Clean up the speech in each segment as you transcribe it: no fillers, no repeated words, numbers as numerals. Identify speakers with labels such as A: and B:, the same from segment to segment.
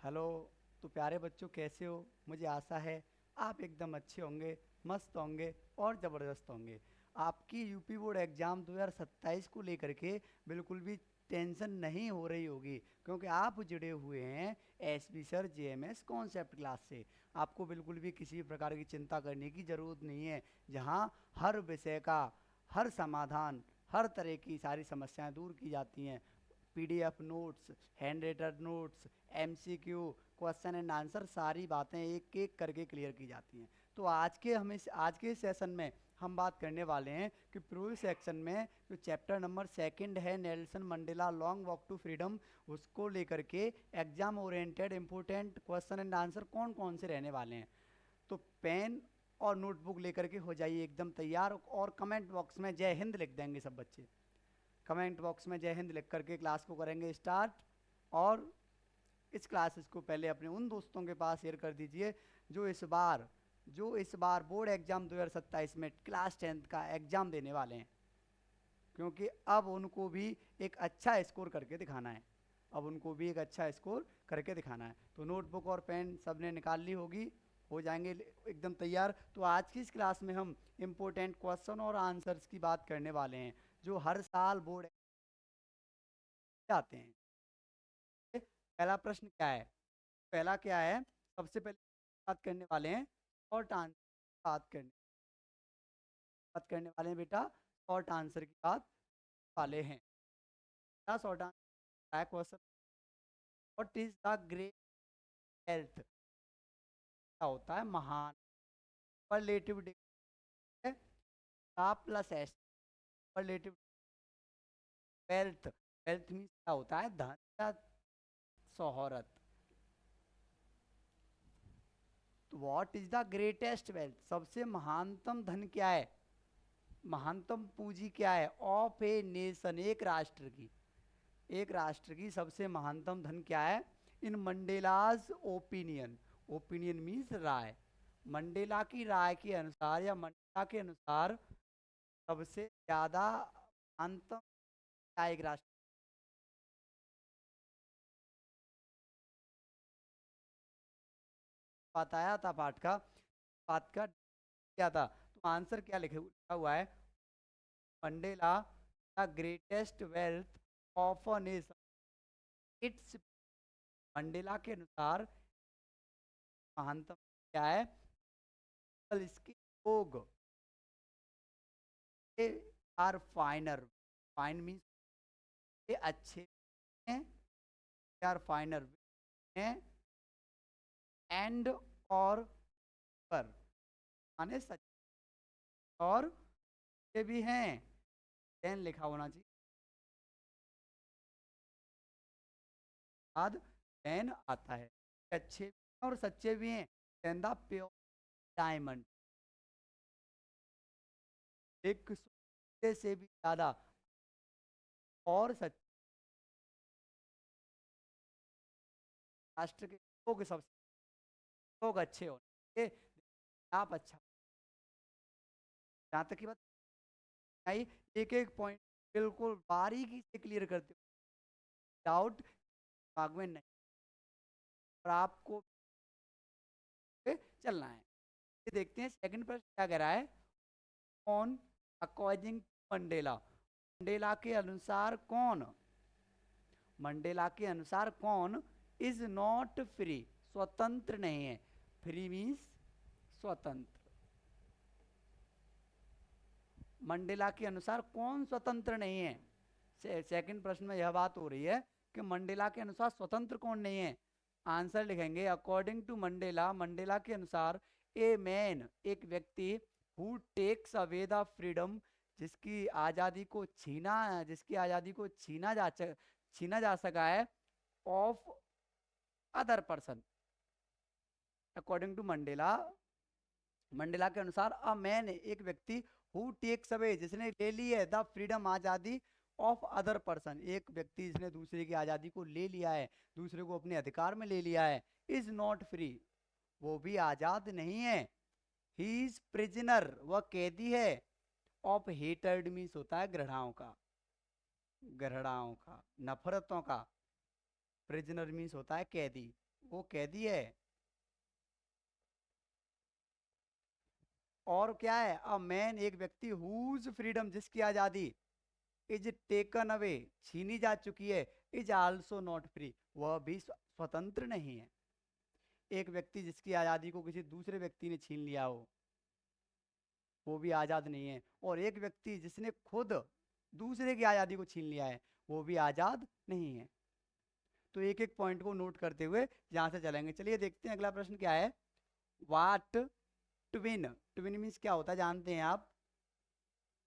A: Hello. तो प्यारे बच्चों, कैसे हो? मुझे आशा है आप एकदम अच्छे होंगे, मस्त होंगे और ज़बरदस्त होंगे। आपकी यूपी बोर्ड एग्ज़ाम 2027 को लेकर के बिल्कुल भी टेंशन नहीं हो रही होगी, क्योंकि आप जुड़े हुए हैं SB sir JMS concept class से। आपको बिल्कुल भी किसी प्रकार की चिंता करने की ज़रूरत नहीं है, जहां हर विषय का हर समाधान, हर तरह की सारी समस्याएं दूर की जाती हैं। PDF notes, hand rated notes, MCQ, question and answer, सारी बातें एक एक करके क्लियर की जाती हैं। तो आज के सेशन में हम बात करने वाले हैं कि प्रूफ सेक्शन में जो चैप्टर नंबर सेकंड है, Nelson Mandela long walk to freedom, उसको लेकर के exam oriented important question and answer कौन कौन से रहने वाले हैं। तो पेन और नोटबुक लेकर के हो जाइए एकदम तैयार, और कमेंट बॉक्स में जय हिंद लिख देंगे सब बच्चे। कमेंट बॉक्स में जय हिंद लिख करके क्लास को करेंगे स्टार्ट। और इस क्लासेस को पहले अपने उन दोस्तों के पास शेयर कर दीजिए जो इस बार बोर्ड एग्जाम 2027 में क्लास 10th का एग्जाम देने वाले हैं, क्योंकि अब उनको भी एक अच्छा स्कोर करके दिखाना है। अब उनको भी एक अच्छा स्कोर करके दिखाना है। तो नोटबुक और पेन सबने निकाल ली होगी, हो जाएंगे एकदम तैयार। तो आज की इस क्लास में हम इम्पोर्टेंट क्वेश्चन और आंसर्स की बात करने वाले हैं, जो हर साल बोर्ड आते हैं। पहला प्रश्न क्या है? पहला क्या है? सबसे पहले बात करने वाले हैं शॉर्ट आंसर, बात करने वाले हैं बेटा, शॉर्ट आंसर की बात वाले हैं। क्या शॉर्ट आंसर है question? What is the great health? क्या होता है महान? सुपरलेटिव डिग्री का plus S, superlative wealth. Wealth means क्या होता है? धन या शोहरत। तो what is the greatest wealth? सबसे महानतम धन क्या है? महानतम पूंजी क्या है? ऑफ ए नेशन, एक राष्ट्र की। एक राष्ट्र की सबसे महानतम धन क्या है? इन मंडेलाज ओपिनियन, ओपिनियन मीन्स राय। मंडेला की राय के अनुसार या मंडेला के अनुसार सबसे ज्यादा महानतम क्या एक राष्ट्र? बताया था पाठ का, पाठ का क्या था? तो आंसर क्या लिखा हुआ है? Mandela the greatest wealth of a nation it's. Mandela के अनुसार महानतम क्या है? कल इसके लोग आर फाइनर, फाइन मीन्स ये अच्छे हैं, आर फाइनर हैं, एंड और पर माने सच और ये भी हैं। देन लिखा होना चाहिए बाद, देन आता है। अच्छे भी हैं और सच्चे भी हैं। देन द प्योर डायमंड, एक सोने से भी ज्यादा और सच्चे राष्ट्र के लोग, सबसे लोग अच्छे होने, आप अच्छा। जहाँ तक की बात आई, एक एक पॉइंट बिल्कुल बारीकी से क्लियर करते हो, डाउट दिमाग में नहीं, और आपको चलना है। ये देखते हैं सेकंड प्रश्न क्या कह रहा है। कौन अकॉर्डिंग मंडेला, मंडेला के अनुसार कौन, मंडेला के अनुसार कौन इज नॉट फ्री, स्वतंत्र नहीं है। फ्री मीन्स स्वतंत्र। मंडेला के अनुसार कौन स्वतंत्र नहीं है? सेकंड प्रश्न में यह बात हो रही है कि मंडेला के अनुसार स्वतंत्र कौन नहीं है। आंसर लिखेंगे अकॉर्डिंग टू मंडेला, मंडेला के अनुसार ए मैन, एक व्यक्ति, who takes away the freedom, जिसकी आज़ादी को छीना, जिसकी आज़ादी को छीना जा सका है, of other person. According to Mandela, Mandela के अनुसार अ मैन, एक व्यक्ति, हु टेक्स अवे, जिसने ले ली है, द फ्रीडम, आज़ादी, ऑफ अदर पर्सन, एक व्यक्ति जिसने दूसरे की आज़ादी को ले लिया है, दूसरे को अपने अधिकार में ले लिया है, इज नॉट फ्री, वो भी आज़ाद नहीं है। ही इज प्रिजनर, वह कैदी है, ऑफ हेटर्ड मीन्स होता है घृणाओं का, घृणाओं का, नफरतों का। प्रिजनर मीन्स होता है कैदी, वो कैदी है। और क्या है, अ मैन एक व्यक्ति हुज फ्रीडम जिसकी आजादी इज टेकन अवे छीनी जा चुकी है, इज आल्सो नॉट फ्री वह भी स्वतंत्र नहीं है। एक व्यक्ति जिसकी आजादी को किसी दूसरे व्यक्ति ने छीन लिया हो वो भी आजाद नहीं है, और एक व्यक्ति जिसने खुद दूसरे की आजादी को छीन लिया है वो भी आजाद नहीं है। तो एक एक पॉइंट को नोट करते हुए यहां से चलेंगे। चलिए देखते हैं अगला प्रश्न क्या है। वाट ट्विन, ट्विन मीन्स क्या होता है जानते हैं आप?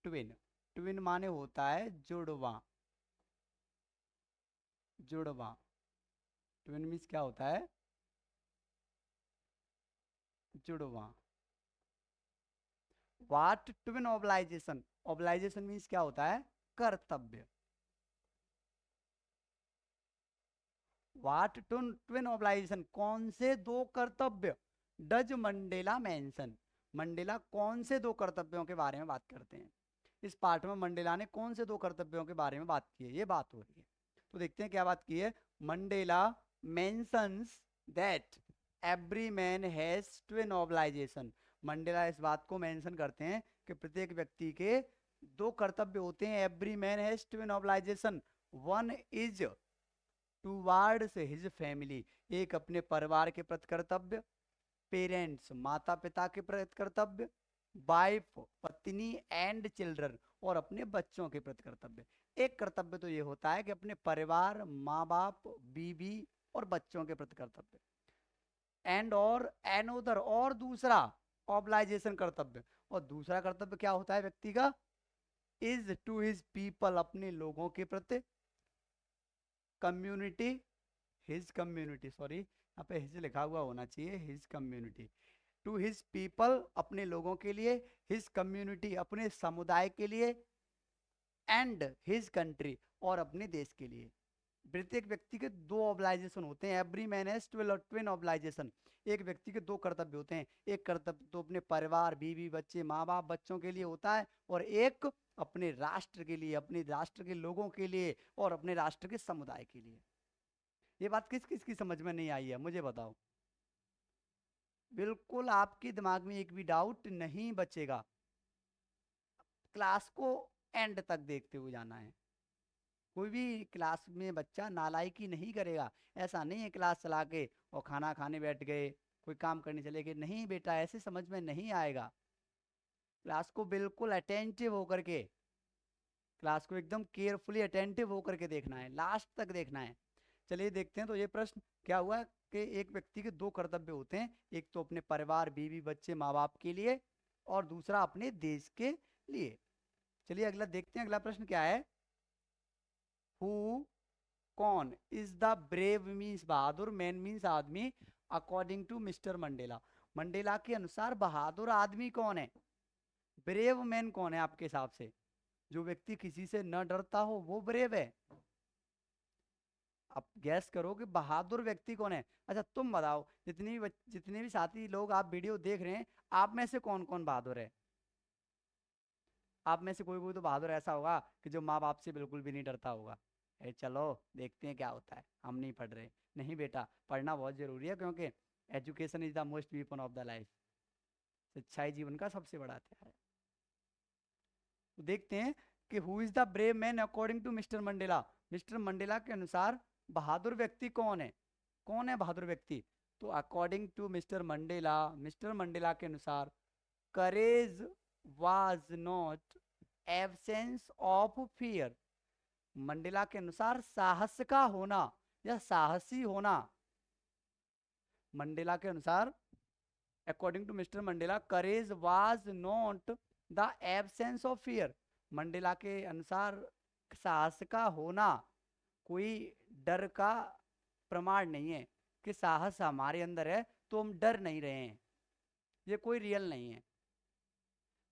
A: ट्विन, ट्विन माने होता है जुड़वा, जुड़वा। ट्विन मीन्स क्या होता है? जुड़वा। वाट ट्विन ऑब्लाइजेशन, ऑब्लाइजेशन मीन्स क्या होता है? कर्तव्य। वाट ट्विन ऑब्लाइजेशन, कौन से दो कर्तव्य डज मंडेला मेंशन, मंडेला कौन से दो कर्तव्यों के बारे में बात करते हैं? इस पार्ट में मंडेला ने कौन से दो कर्तव्यों के बारे में बात की है, ये बात हो रही है। तो देखते हैं क्या बात की है। Mandela mentions that every man has twin obligation, Mandela इस बात को मेंशन करते हैं कि प्रत्येक व्यक्ति के दो कर्तव्य होते हैं। Every man has twin obligation, one is towards his family, एक अपने परिवार के प्रति कर्तव्य, पेरेंट्स माता पिता के प्रति कर्तव्य, वाइफ पत्नी एंड चिल्ड्रन और अपने बच्चों के प्रति कर्तव्य। एक कर्तव्य तो ये होता है कि अपने परिवार माँ बाप बीवी और बच्चों के प्रति कर्तव्य, एंड और एनोदर और दूसरा ऑब्लाइजेशन कर्तव्य, और दूसरा कर्तव्य क्या होता है व्यक्ति का? इज टू हिज पीपल, अपने लोगों के प्रति, कम्युनिटी हिज कम्युनिटी, सॉरी यहाँ पे हिज लिखा हुआ होना चाहिए, his community, to his people अपने लोगों के लिए, हिज कम्युनिटी अपने समुदाय के लिए, एंड हिज कंट्री और अपने देश के लिए। प्रत्येक व्यक्ति के दो ऑब्लाइजेशन होते हैं। एवरी मैन हैज ट्विन ऑब्लाइजेशन, एक व्यक्ति के दो कर्तव्य होते हैं। एक कर्तव्य तो अपने परिवार बीवी बच्चे माँ बाप बच्चों के लिए होता है, और एक अपने राष्ट्र के लिए, अपने राष्ट्र के लोगों के लिए और अपने राष्ट्र के समुदाय के लिए। ये बात किस किस की समझ में नहीं आई है मुझे बताओ? बिल्कुल आपके दिमाग में एक भी डाउट नहीं बचेगा। क्लास को एंड तक देखते हुए जाना है। कोई भी क्लास में बच्चा नालायकी नहीं करेगा। ऐसा नहीं है क्लास चला के और खाना खाने बैठ गए, कोई काम करने चले गए, नहीं बेटा ऐसे समझ में नहीं आएगा। क्लास को बिल्कुल अटेंटिव होकर के, क्लास को एकदम केयरफुली अटेंटिव होकर के देखना है, लास्ट तक देखना है। चलिए देखते हैं। तो ये प्रश्न क्या हुआ कि एक व्यक्ति के दो कर्तव्य होते हैं, एक तो अपने परिवार बीवी बच्चे माँ बाप के लिए और दूसरा अपने देश के लिए। चलिए अगला देखते हैं। अगला प्रश्न क्या है। हु, कौन, इज द ब्रेव मीन्स बहादुर, मैन मीन्स आदमी, according to mister Mandela, Mandela के अनुसार बहादुर आदमी कौन है? ब्रेव मैन कौन है आपके हिसाब से? जो व्यक्ति किसी से न डरता हो वो ब्रेव है? आप गैस करो कि बहादुर व्यक्ति कौन है। अच्छा तुम बताओ, जितने भी साथी लोग आप वीडियो देख रहे हैं, आप में से कौन कौन बहादुर है? आप में से कोई कोई तो बहादुर ऐसा होगा कि जो माँ बाप से बिल्कुल भी नहीं डरता होगा। चलो देखते हैं क्या होता है, हम नहीं पढ़ रहे। नहीं बेटा, पढ़ना बहुत जरूरी है, क्योंकि education is the most weapon of the life, शिक्षा ही जीवन का सबसे बड़ा हथियार है। तो देखते हैं कि who is the brave man according to mister Mandela, mister Mandela के अनुसार बहादुर व्यक्ति कौन है? कौन है बहादुर व्यक्ति? तो according to mister Mandela, mister Mandela के अनुसार courage was not absence of fear, Mandela के अनुसार साहस का होना या साहसी होना, मंडेला के अनुसार according to mister Mandela courage was not the absence of fear, Mandela के अनुसार साहस का होना कोई डर का प्रमाण नहीं है, कि साहस हमारे अंदर है तो हम डर नहीं रहे हैं, ये कोई रियल नहीं है।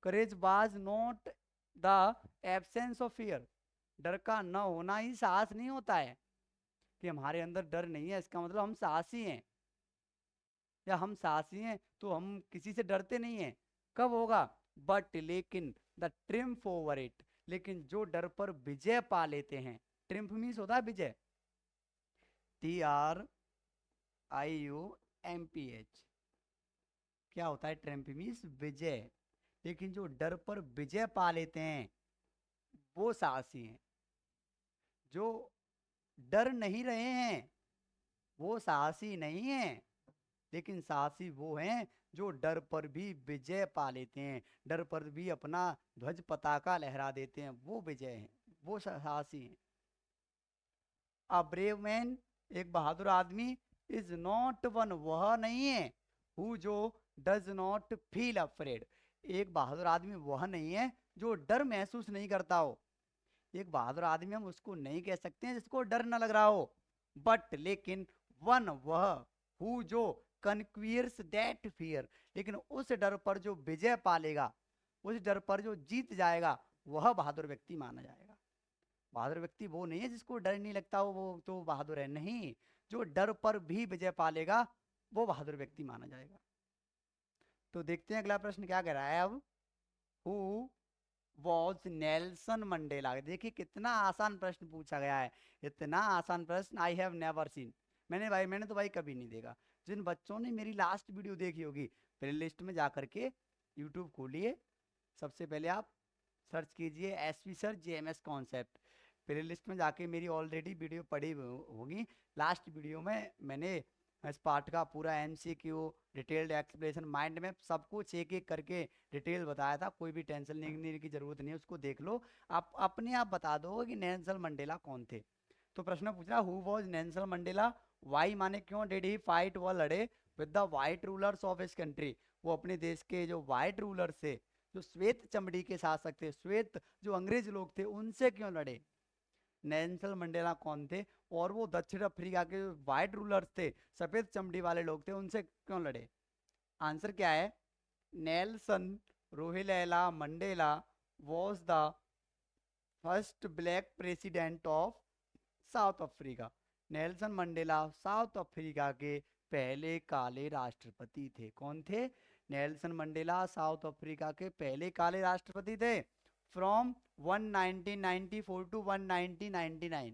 A: Courage was not the absence of fear, डर का न होना ही साहस नहीं होता है। कि हमारे अंदर डर नहीं है इसका मतलब हम साहसी हैं, या हम साहसी हैं तो हम किसी से डरते नहीं हैं। कब होगा? बट लेकिन द ट्रिम्फ ओवर इट, लेकिन जो डर पर विजय पा लेते हैं, ट्रिम्फ मीन्स होता है विजय, TRIUMPH, TRIUMPH। क्या होता है ट्रम्प? मीन्स विजय। लेकिन जो डर पर विजय पा लेते हैं वो साहसी हैं। जो डर नहीं रहे हैं वो साहसी नहीं है, लेकिन साहसी वो हैं जो डर पर भी विजय पा लेते हैं, डर पर भी अपना ध्वज पताका लहरा देते हैं, वो विजय हैं, वो साहसी हैं। अ ब्रेव मैन, एक बहादुर आदमी, इज नॉट वन, वह नहीं है, हु जो डज नॉट फील अफ्रेड। एक बहादुर आदमी वह नहीं है जो डर महसूस नहीं करता हो। एक बहादुर आदमी हम उसको नहीं कह सकते हैं जिसको डर न लग रहा हो, बट लेकिन वन वह, हु जो कन्क्वियर्स दैट फियर, लेकिन उस डर पर जो विजय पालेगा, उस डर पर जो जीत जाएगा, वह बहादुर व्यक्ति माना जाएगा। बहादुर व्यक्ति वो नहीं है जिसको डर नहीं लगता हो, वो तो बहादुर है नहीं। जो डर पर भी विजय पालेगा वो बहादुर व्यक्ति माना जाएगा। तो देखते हैं अगला प्रश्न क्या कह रहा है अब। Who was Nelson Mandela. देखिए कितना आसान प्रश्न पूछा गया है, इतना आसान प्रश्न आई हैव नेवर सीन। मैंने तो भाई कभी नहीं देखा। जिन बच्चों ने मेरी लास्ट वीडियो देखी होगी, प्ले लिस्ट में जा करके यूट्यूब खोलिए, सबसे पहले आप सर्च कीजिए SV sir JMS concept. Playlist में जाके मेरी ऑलरेडी वीडियो पड़ी होगी। लास्ट वीडियो में मैंने इस पार्ट का पूरा MCQ, detailed explanation, mind map, सब कुछ एक एक करके डिटेल बताया था। कोई भी टेंशन लेने की जरूरत नहीं है, उसको देख लो, आप अपने आप बता दो कि नेल्सन मंडेला कौन थे। तो प्रश्न पूछ रहा, who was Nelson Mandela, why माने क्यों, डिड ही फाइट, वह लड़े with the white rulers of his country, वो अपने देश के जो वाइट रूलर्स थे, जो श्वेत चमड़ी के शासक थे, श्वेत जो अंग्रेज लोग थे, उनसे क्यों लड़े। नेल्सन मंडेला कौन थे, और वो दक्षिण अफ्रीका के वाइट रूलर्स थे, सफेद चमड़ी वाले लोग थे, उनसे क्यों लड़े। आंसर क्या है, Nelson Rolihlahla Mandela was the first black president of South Africa. Nelson Mandela South Africa के पहले काले राष्ट्रपति थे। कौन थे? नेल्सन मंडेला साउथ अफ्रीका के पहले काले राष्ट्रपति थे। फ्रॉम 1994 टू 1999,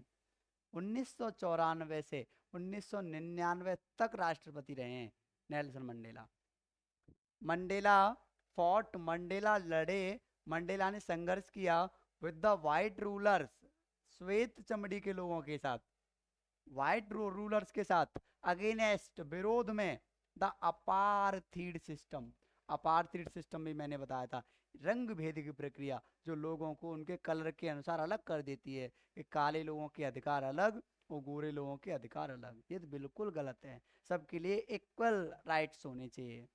A: 1994 से 1999 तक राष्ट्रपति रहे हैं Nelson Mandela. Mandela fought, Mandela लड़े, मंडेला ने संघर्ष किया विद द वाइट रूलर्स, श्वेत चमड़ी के लोगों के साथ, वाइट रूलर्स के साथ, अगेंस्ट, विरोध में, the apartheid system. Apartheid system भी मैंने बताया था, रंग भेद की प्रक्रिया जो लोगों को उनके कलर के अनुसार अलग कर देती है, कि काले लोगों के अधिकार अलग और गोरे लोगों के अधिकार अलग। ये तो बिल्कुल गलत है, सबके लिए इक्वल राइट्स होने चाहिए।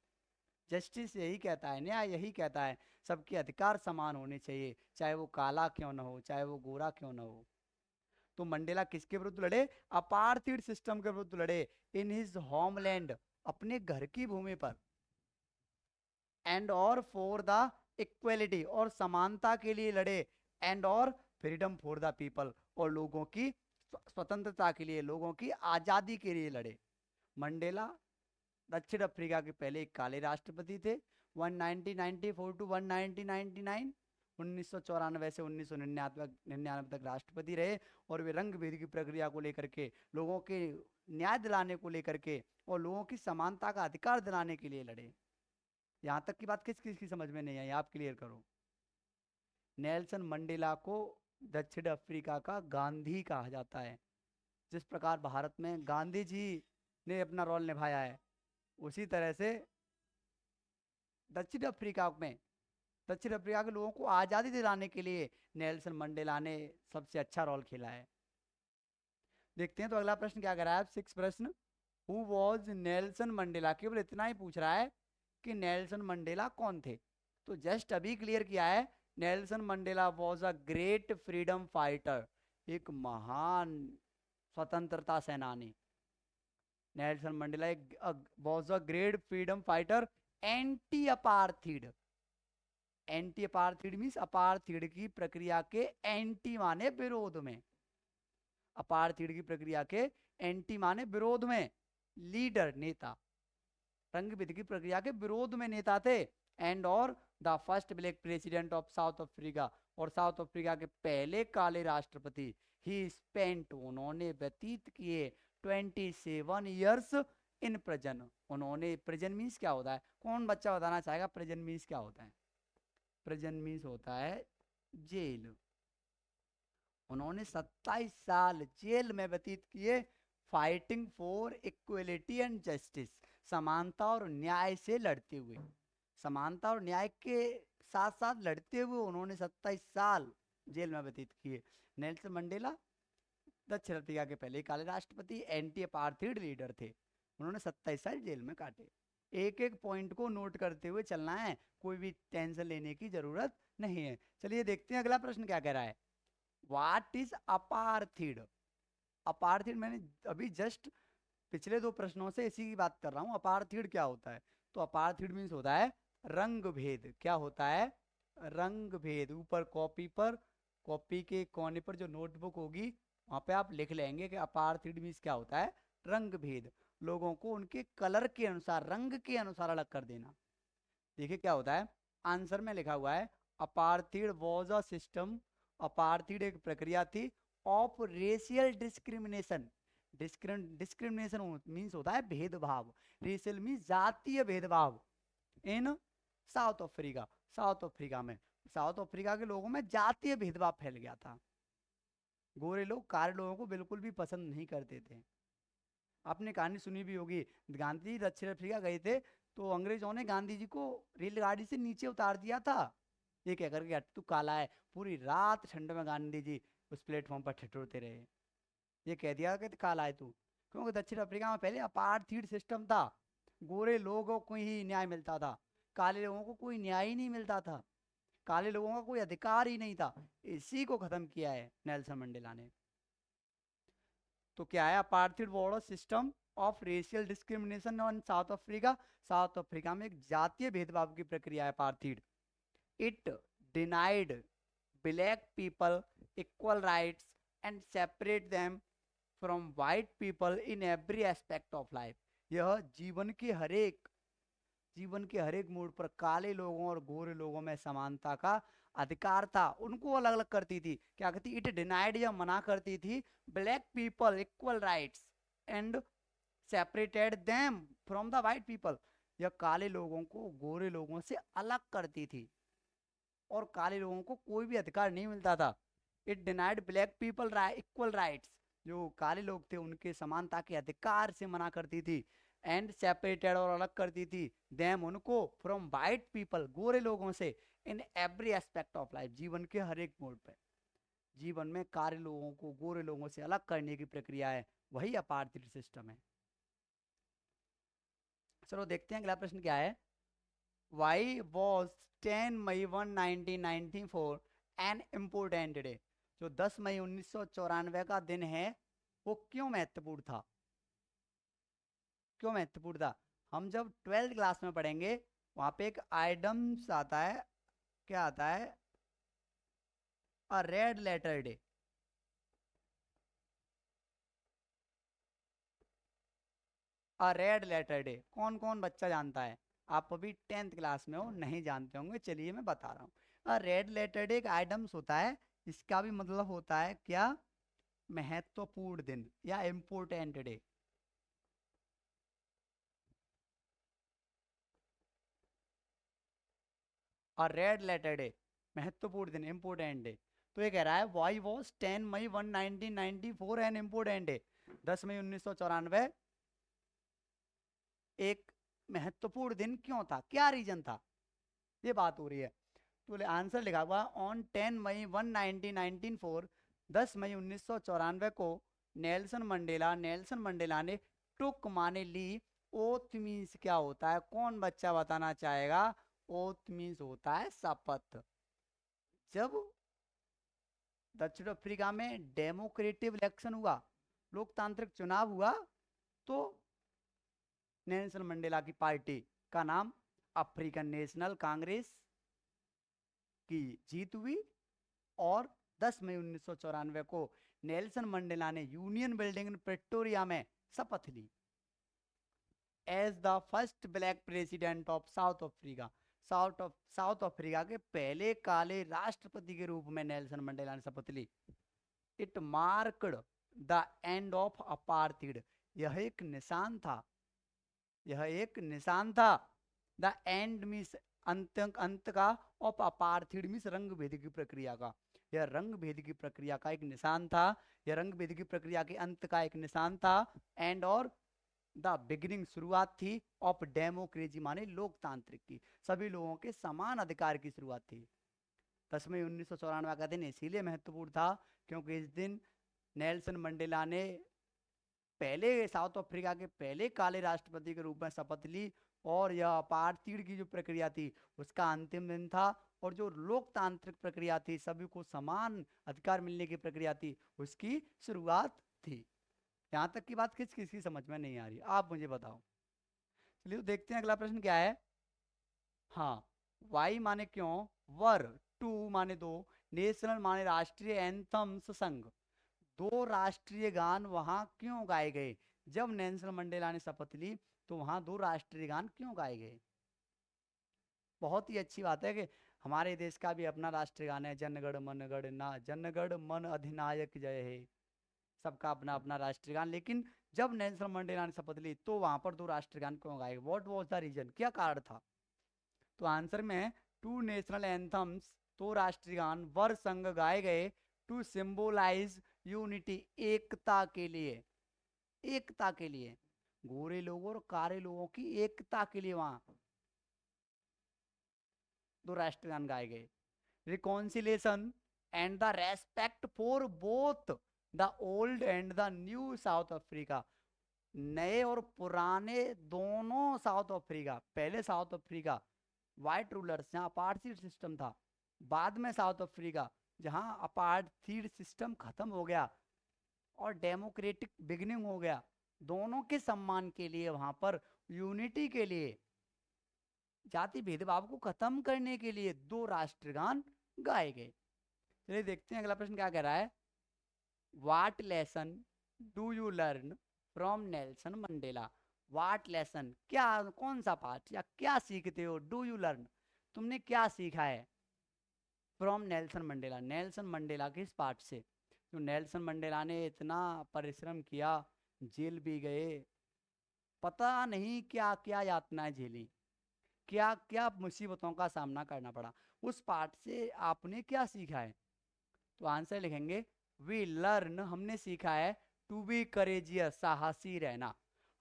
A: जस्टिस यही कहता है, न्याय यही कहता है, सबके अधिकार समान होने चाहिए, चाहे वो काला क्यों ना हो, चाहे वो गोरा क्यों ना हो। तो मंडेला किसके विरुद्ध लड़े? अपार्थीड सिस्टम के विरुद्ध लड़े, इन हिज होमलैंड, अपने घर की भूमि पर, एंड और फॉर द इक्वलिटी, और समानता के लिए लड़े, एंड और फ्रीडम फॉर द पीपल, और लोगों की स्वतंत्रता के लिए, लोगों की आजादी के लिए लड़े। मंडेला दक्षिण अफ्रीका के पहले एक काले राष्ट्रपति थे। 1994 टू 1999, 1994 से 1999 तक राष्ट्रपति रहे, और वे रंग भेद की प्रक्रिया को लेकर के, लोगों के न्याय दिलाने को लेकर के, और लोगों की समानता का अधिकार दिलाने के लिए लड़े। यहाँ तक की बात किस किस की समझ में नहीं आई, आप क्लियर करो। नेल्सन मंडेला को दक्षिण अफ्रीका का गांधी कहा जाता है। जिस प्रकार भारत में गांधी जी ने अपना रोल निभाया है, उसी तरह से दक्षिण अफ्रीका के लोगों को आज़ादी दिलाने के लिए नेल्सन मंडेला ने सबसे अच्छा रोल खेला है। देखते हैं तो अगला प्रश्न क्या कर रहा है। 6 प्रश्न, हु वॉज नेल्सन मंडेला, केवल इतना ही पूछ रहा है कि नेल्सन मंडेला कौन थे। तो जस्ट अभी क्लियर किया है, Nelson Mandela was a great freedom fighter, एक महान स्वतंत्रता सेनानी। Nelson Mandela was a great freedom fighter, anti apartheid. Anti apartheid means apartheid की प्रक्रिया के एंटी माने विरोध में, अपार्थीड की प्रक्रिया के एंटी माने विरोध में, लीडर नेता, रंग भेद की प्रक्रिया के विरोध में नेता थे, एंड और the first black president of South Africa, और साउथ अफ्रीका के पहले काले राष्ट्रपति। ही स्पेंट, उन्होंने व्यतीत किए 27 ईयर्स इन प्रिजन, उन्होंने, प्रिजन मीन्स क्या होता है, कौन बच्चा बताना चाहेगा प्रिजन मीन्स क्या होता है? प्रिजन मीन्स होता है जेल। उन्होंने 27 साल जेल में व्यतीत किए, fighting for equality and justice, समानता और न्याय से लड़ते हुए, समानता और न्याय के साथ साथ लड़ते हुए उन्होंने 27 साल जेल में व्यतीत किए। नेल्सन मंडेला दक्षिण अफ्रीका के पहले काले राष्ट्रपति, एंटी अपार्थाइड लीडर थे। उन्होंने 27 साल जेल में काटे। एक एक पॉइंट को नोट करते हुए चलना है, कोई भी टेंशन लेने की जरूरत नहीं है। चलिए देखते हैं अगला प्रश्न क्या कह रहा है। What is अपार्थिड? अपार्थिड मैंने अभी जस्ट पिछले दो प्रश्नों से इसी की बात कर रहा हूं। अपार्थिड क्या होता है? तो अपार्थिड मीन्स होता है रंग भेद। क्या होता है? रंग भेद। ऊपर कॉपी पर, कॉपी के कोने पर जो नोटबुक होगी वहां पे आप लिख लेंगे कि अपार्थिड मीन्स क्या होता है, रंग भेद। लोगों को उनके कलर के अनुसार, रंग के अनुसार अलग कर देना। देखिए क्या होता है, आंसर में लिखा हुआ है अपार्थिड वॉज अ सिस्टम, अपार्थिड एक प्रक्रिया थी of racial discrimination. Discrimination means होता है भेदभाव, रेशियल मीन्स जातीय भेदभाव, इन साउथ अफ्रीका, साउथ अफ्रीका में, साउथ अफ्रीका के लोगों में जातीय भेदभाव फैल गया था। गोरे लोग काले लोगों को बिल्कुल भी पसंद नहीं करते थे। आपने कहानी सुनी भी होगी, गांधी जी दक्षिण अफ्रीका गए थे तो अंग्रेजों ने गांधी जी को रेलगाड़ी से नीचे उतार दिया था, ये कह करके तू काला है। पूरी रात ठंड में गांधी जी उस प्लेटफॉर्म पर ठिठुरते रहे, ये कह दिया कि काला है तू। क्योंकि दक्षिण अफ्रीका में पहले अपार्थाइड सिस्टम था, गोरे लोगों को ही न्याय मिलता था, काले लोगों को कोई न्याय ही नहीं मिलता था, काले लोगों का कोई अधिकार ही नहीं था। इसी को खत्म किया है नेल्सन मंडेला ने। तो क्या है, apartheid was system of racial discrimination on south Africa. South Africa में एक जातीय भेदभाव की प्रक्रिया है apartheid. It denied black people equal rights and separate them from white people in every aspect of life. यह जीवन के हर एक मोड़ पर काले लोगों और गोरे लोगों में समानता का अधिकार था, उनको अलग अलग करती थी। क्या कहती? इट डिनाइड, या मना करती थी, black people equal rights and separated them from the white people. यह काले लोगों को गोरे लोगों से अलग करती थी और काले लोगों को कोई भी अधिकार नहीं मिलता था। It denied black people equal rights, जो काले लोग थे उनके समानता के अधिकार से मना करती थी। एंड सेपरेटेड, और अलग करती थी, देम उनको, फ्रॉम वाइट पीपल गोरे लोगों से, in every aspect of life, जीवन के हर एक मोड़ पे। जीवन में काले लोगों को गोरे लोगों से अलग करने की प्रक्रिया है, वही अपार्थाइड सिस्टम है। चलो देखते हैं अगला प्रश्न क्या है। Why was 10 May 1994 an important day? जो 10 मई 1994 का दिन है वो क्यों महत्वपूर्ण था? क्यों महत्वपूर्ण था? हम जब 12th क्लास में पढ़ेंगे वहां पे एक आइटम्स आता है, क्या आता है, अ रेड लेटर डे। अ रेड लेटर डे कौन कौन बच्चा जानता है? आप अभी 10th क्लास में हो, नहीं जानते होंगे, चलिए मैं बता रहा हूँ। अ रेड लेटर डे एक आइटम्स होता है, इसका भी मतलब होता है क्या, महत्वपूर्ण दिन या इम्पोर्टेंट डे। और रेड लेटर डे महत्वपूर्ण दिन, इम्पोर्टेंट डे। तो ये कह रहा है why was 10 May 1994 an important day? 10 मई 1994 एक महत्वपूर्ण दिन क्यों था, क्या रीजन था, ये बात हो रही है। तो आंसर लिखा हुआ ऑन 10 मई 1994, 10 मई 1994 को नेल्सन मंडेला ने टुक माने ली। ओथ मीन्स क्या होता है, कौन बच्चा बताना चाहेगा? ओथ मीन्स होता है शपथ। जब दक्षिण अफ्रीका में डेमोक्रेटिक इलेक्शन हुआ, लोकतांत्रिक चुनाव हुआ, तो नेल्सन मंडेला की पार्टी का नाम अफ्रीकन नेशनल कांग्रेस की जीत हुई। और 10 मई 1994 को नेल्सन मंडेला ने यूनियन बिल्डिंग प्रिटोरिया में शपथ ली as the first black president of South Africa. South Africa के पहले काले राष्ट्रपति के रूप में नेल्सन मंडेला ने शपथ ली। It marked the end of apartheid, यह एक निशान था, यह एक निशान था। द एंड मीन्स अंत, अंत का, और अपार्थिड मीन्स रंग भेद की प्रक्रिया का। यह रंग भेद की प्रक्रिया का एक निशान था। यह रंग भेद की प्रक्रिया के अंत का एक निशान था। एंड और द बिगिनिंग शुरुआत थी ऑफ डेमोक्रेसी माने लोकतांत्रिक की, सभी लोगों के समान अधिकार की शुरुआत थी। 10 मई 1994 का दिन इसीलिए महत्वपूर्ण था क्योंकि इस दिन नेल्सन मंडेला ने पहले साउथ अफ्रीका के पहले काले राष्ट्रपति के रूप में शपथ ली, और यह अपार्थिड की जो प्रक्रिया थी उसका अंतिम दिन था, और जो लोकतांत्रिक प्रक्रिया थी, सभी को समान अधिकार मिलने की प्रक्रिया थी, उसकी शुरुआत थी। यहाँ तक की बात किस किस की समझ में नहीं आ रही, आप मुझे बताओ। चलिए तो देखते हैं अगला प्रश्न क्या है। हाँ, वाई माने क्यों, वर टू माने दो, नेशनल माने राष्ट्रीय, एंथम्स संघ, दो राष्ट्रीय गान वहां क्यों गाए गए। जब नेल्सन मंडेला ने शपथ ली तो वहां दो राष्ट्रीय गान क्यों गाए गए। बहुत ही अच्छी बात है कि हमारे देश का भी अपना राष्ट्रीय गान है, जनगण मन गणना, जनगण मन अधिनायक जय हे, सबका अपना अपना राष्ट्रीय गान। लेकिन जब नेल्सन मंडेला ने शपथ ली तो वहां पर दो राष्ट्रीय गान क्यों गाए, व्हाट वाज द रीजन, क्या कारण था। तो आंसर में टू नेशनल एंथम्स, दो राष्ट्रीय गान, वर संघ गाए गए टू सिंबोलाइज यूनिटी, एकता के लिए, एकता के लिए, गोरे लोगों और काले लोगों की एकता के लिए वहां दो राष्ट्रीय गान गाए गए। Reconciliation and the respect for both the old and the new south Africa, नए और पुराने दोनों साउथ अफ्रीका, पहले साउथ अफ्रीका व्हाइट रूलर्स जहां अपार्थीड सिस्टम था, बाद में साउथ अफ्रीका जहां अपार्थीड सिस्टम खत्म हो गया और डेमोक्रेटिक बिगिनिंग हो गया, दोनों के सम्मान के लिए, वहां पर यूनिटी के लिए, जाति भेदभाव को खत्म करने के लिए दो राष्ट्रगान गाए गए। चलिए देखते हैं अगला प्रश्न क्या कह रहा है। What lesson do you learn from Nelson Mandela, what lesson, क्या, कौन सा पाठ या क्या सीखते हो, डू यू लर्न, तुमने क्या सीखा है, from Nelson Mandela, Nelson Mandela के इस पाठ से। जो नेल्सन मंडेला ने इतना परिश्रम किया, जेल भी गए, पता नहीं क्या क्या यातनाएं झेली, क्या क्या मुसीबतों का सामना करना पड़ा, उस पाठ से आपने क्या सीखा है। तो आंसर लिखेंगे वी लर्न, हमने सीखा है, टू बी करेजियस, साहसी रहना,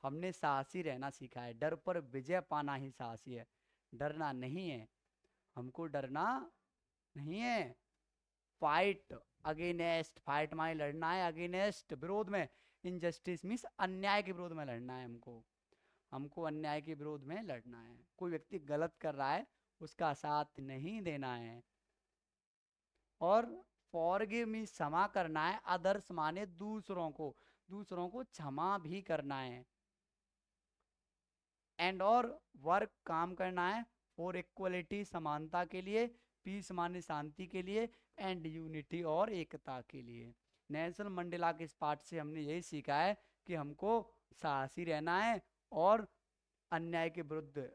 A: हमने साहसी रहना सीखा है, डर पर विजय पाना ही साहसी है, डरना नहीं है, हमको डरना नहीं है। फाइट अगेनेस्ट, फाइट माने लड़ना है, अगेनेस्ट विरोध में, इनजस्टिस मीन्स अन्याय के विरोध में लड़ना है हमको, हमको अन्याय के विरोध में लड़ना है, कोई व्यक्ति गलत कर रहा है उसका साथ नहीं देना है। और फॉरगिव मीन्स क्षमा करना है, अदर्स माने दूसरों को, दूसरों को क्षमा भी करना है। एंड और वर्क काम करना है, फॉर इक्वलिटी समानता के लिए, पीस माने शांति के लिए, एंड यूनिटी और एकता के लिए। नेल्सन मंडेला के इस पाठ से हमने यही सीखा है कि हमको साहसी रहना है और अन्याय के विरुद्ध